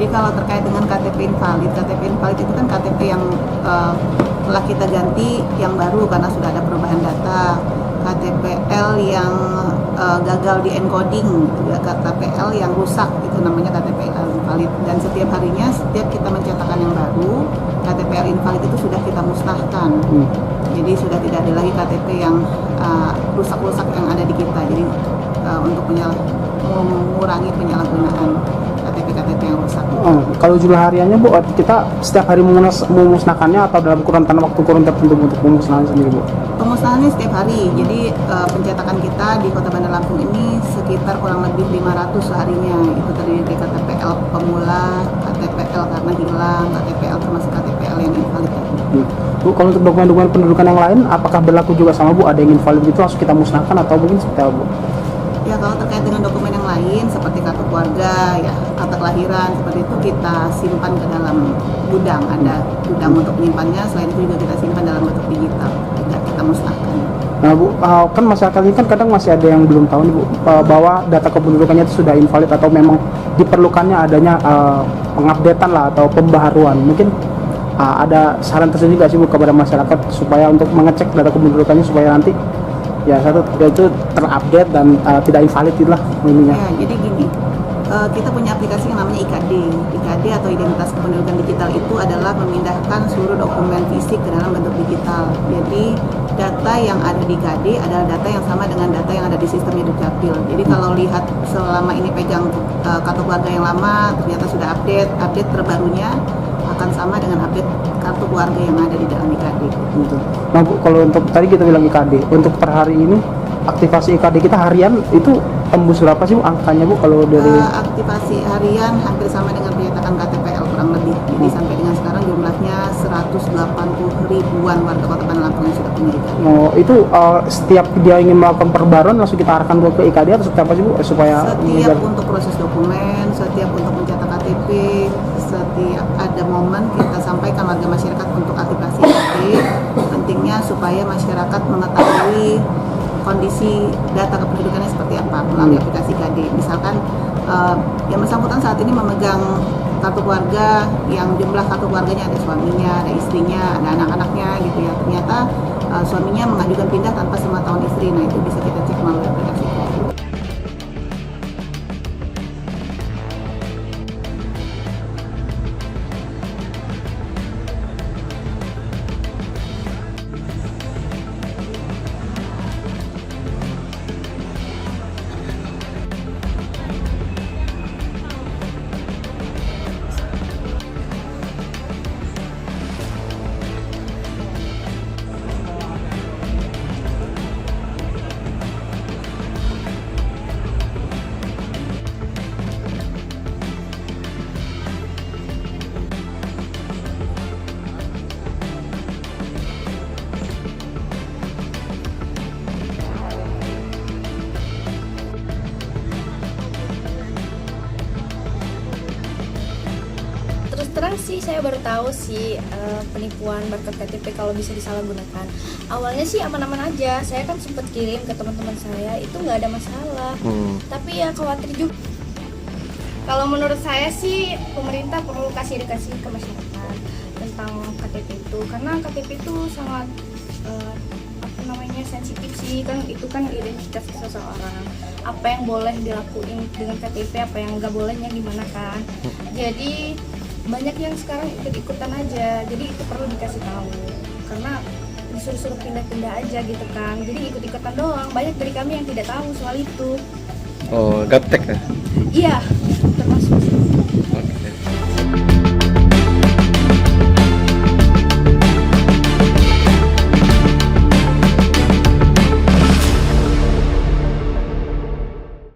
kalau terkait dengan KTP invalid itu kan KTP yang telah kita ganti yang baru karena sudah ada perubahan data. KTPL yang gagal di encoding, gitu ya, KTPL yang rusak itu namanya KTPL invalid. Dan setiap harinya, setiap kita mencetakkan yang baru, KTPL invalid itu sudah kita musnahkan. Jadi sudah tidak ada lagi KTP yang rusak-rusak yang ada di kita. Jadi untuk mengurangi penyalahgunaan KTP yang rusak. Kalau jumlah hariannya Bu, kita setiap hari memusnahkannya atau dalam waktu kurun tertentu untuk pemusnahan sendiri Bu? Pemusnahannya setiap hari. Jadi pencetakan kita di Kota Bandar Lampung ini sekitar kurang lebih 500 seharinya. Itu terdiri dari KTPL pemula, KTPL karena hilang, KTPL termasuk KTPL yang invalid. Bu, kalau untuk dokumen-dokumen pendudukan yang lain, apakah berlaku juga sama Bu? Ada yang invalid itu langsung kita musnahkan atau mungkin seperti apa Bu? Ya, kalau terkait dengan dokumen yang lain seperti kartu keluarga, ya akta kelahiran seperti itu kita simpan ke dalam gudang. Ada gudang untuk menyimpannya. Selain itu juga kita simpan dalam bentuk digital, tidak kita musnahkan. Nah Bu, kan masyarakat ini kan kadang masih ada yang belum tahu nih Bu, bahwa data kependudukannya itu sudah invalid atau memang diperlukannya adanya pengupdatean lah atau pembaharuan. Mungkin ada saran tersendiri nggak sih Bu kepada masyarakat supaya untuk mengecek data kependudukannya supaya nanti ya satu itu terupdate dan tidak invalid itulah intinya. Ya, jadi gini, kita punya aplikasi yang namanya IKD. IKD atau Identitas Kependudukan Digital itu adalah memindahkan seluruh dokumen fisik ke dalam bentuk digital. Jadi data yang ada di IKD adalah data yang sama dengan data yang ada di sistem Dukcapil. Jadi kalau lihat selama ini pegang kartu keluarga yang lama, ternyata sudah update terbarunya akan sama dengan update kartu keluarga yang ada di dalam IKD. Nah Bu, kalau untuk tadi kita bilang IKD, untuk per hari ini aktivasi IKD kita harian itu tembus berapa sih Bu angkanya Bu kalau dari aktivasi harian hampir sama dengan penyetakan KTPL kurang lebih. Jadi sampai dengan sekarang jumlahnya 180 ribuan warga Kota Bandar Lampung yang sudah punya IKD. Oh, itu setiap dia ingin melakukan perbaruan langsung kita arahkan ke IKD atau seperti apa sih Bu supaya setiap untuk proses dokumen, setiap untuk mencetak KTP, setiap ada momen kita sampaikan warga masyarakat untuk aktivasi IKD. Pentingnya supaya masyarakat mengetahui kondisi data kependudukannya seperti apa melalui aplikasi KD. Misalkan yang bersangkutan saat ini memegang kartu keluarga yang jumlah kartu keluarganya ada suaminya, ada istrinya, ada anak-anaknya gitu ya. Ternyata suaminya mengajukan pindah tanpa sepengetahuan istri. Nah, itu bisa kita cek melalui aplikasi KD. Terang sih saya baru tahu sih penipuan barcode KTP kalau bisa disalahgunakan. Awalnya sih aman-aman aja, saya kan sempat kirim ke teman-teman saya, itu nggak ada masalah. Tapi ya khawatir juga. Kalau menurut saya sih pemerintah perlu kasih edukasi ke masyarakat tentang KTP itu, karena KTP itu sangat sensitif sih, kan itu kan identitas seseorang. Apa yang boleh dilakuin dengan KTP, apa yang nggak bolehnya gimana kan. Jadi banyak yang sekarang ikut-ikutan aja, jadi itu perlu dikasih tahu karena disuruh-suruh pindah-pindah aja gitu kan, jadi ikut-ikutan doang. Banyak dari kami yang tidak tahu soal itu. Oh, gaptek ya? Iya, termasuk. Oke.